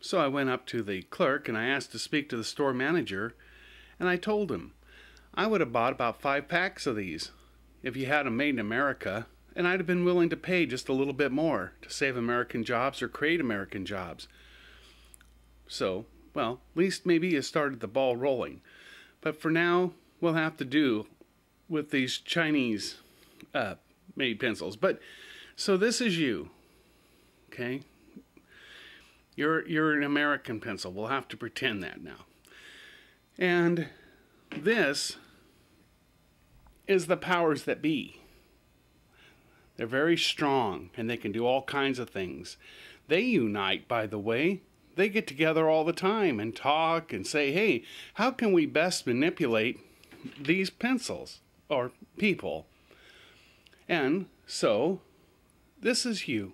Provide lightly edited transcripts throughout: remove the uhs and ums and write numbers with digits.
So I went up to the clerk and I asked to speak to the store manager, and I told him I would have bought about 5 packs of these if you had them made in America, and I'd have been willing to pay just a little bit more to save American jobs or create American jobs. So, well, at least maybe you started the ball rolling. But for now, we'll have to do with these Chinese made pencils. But so this is you, okay? You're an American pencil. We'll have to pretend that now. And this is the powers that be. They're very strong and they can do all kinds of things. They unite, by the way. They get together all the time and talk and say, hey, how can we best manipulate these pencils or people? And so this is you.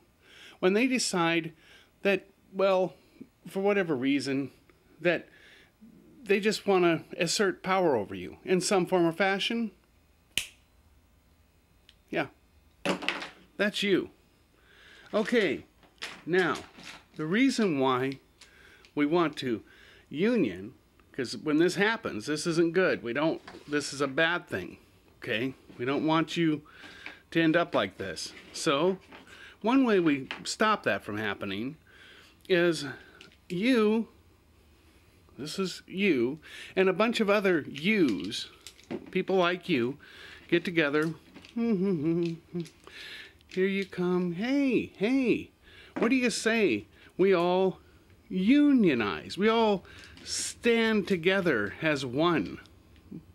When they decide that, well, for whatever reason, that they just want to assert power over you in some form or fashion, yeah, that's you. Okay, now, the reason why we want to union, because when this happens, this isn't good. This is a bad thing, okay? We don't want you to end up like this. So, one way we stop that from happening is you, this is you, and a bunch of other yous, people like you, get together. Here you come. Hey, what do you say? We all unionize. We all stand together as one.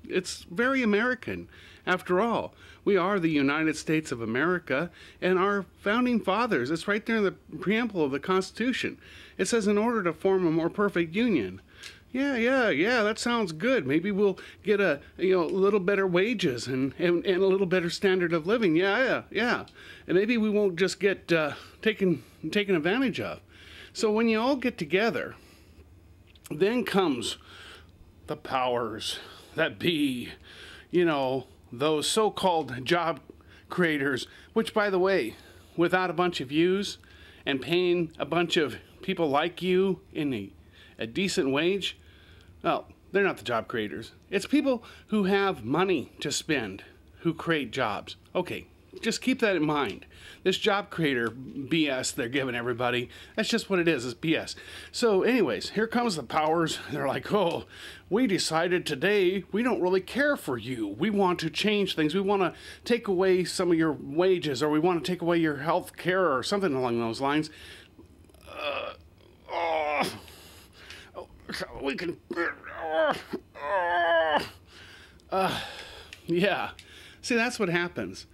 It's very American. After all, we are the United States of America, and our founding fathers, it's right there in the preamble of the Constitution. It says, in order to form a more perfect union. Yeah, that sounds good. Maybe we'll get a little better wages and a little better standard of living. Yeah. And maybe we won't just get taken advantage of. So when you all get together, then comes the powers that be, those so-called job creators, which, by the way, without a bunch of yous and paying a bunch of people like you in a decent wage, well, they're not the job creators. It's people who have money to spend who create jobs. Okay, just keep that in mind. This job creator BS they're giving everybody, that's just what it is, it's BS. So anyways, here comes the powers. They're like, oh, we decided today we don't really care for you. We want to change things. We want to take away some of your wages, or we want to take away your health care, or something along those lines. We can... yeah. See, that's what happens.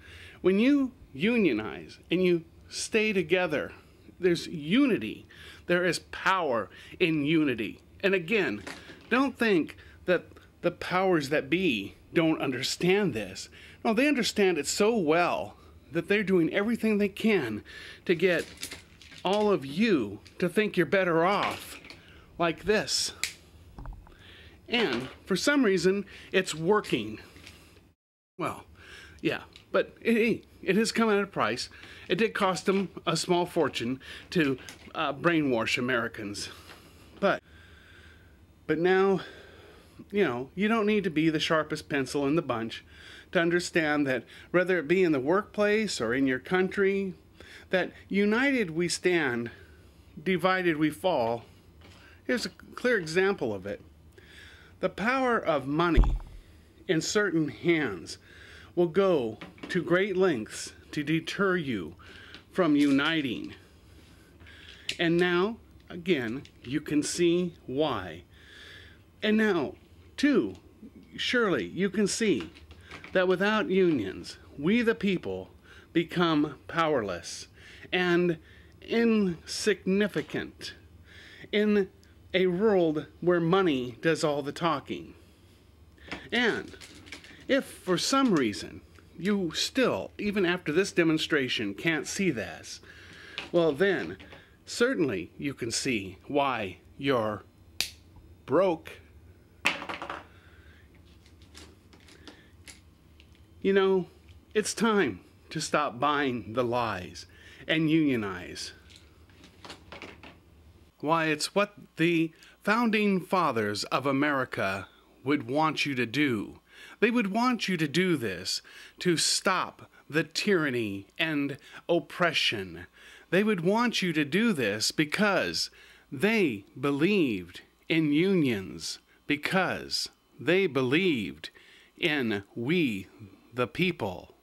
When you unionize and you stay together, there's unity. There is power in unity. And again, don't think that the powers that be don't understand this. No, they understand it so well that they're doing everything they can to get all of you to think you're better off like this. And for some reason, it's working. Well, yeah, but it has come at a price. It did cost them a small fortune to brainwash Americans. But now, you don't need to be the sharpest pencil in the bunch to understand that whether it be in the workplace or in your country, that united we stand, divided we fall. Here's a clear example of it. The power of money in certain hands will go to great lengths to deter you from uniting. And now, again, you can see why. And now, too, surely you can see that without unions, we the people become powerless and insignificant in a world where money does all the talking. And if for some reason you still, even after this demonstration, can't see this, well then, certainly you can see why you're broke. It's time to stop buying the lies and unionize. Why, it's what the founding fathers of America would want you to do. They would want you to do this to stop the tyranny and oppression. They would want you to do this because they believed in unions, because they believed in we the people.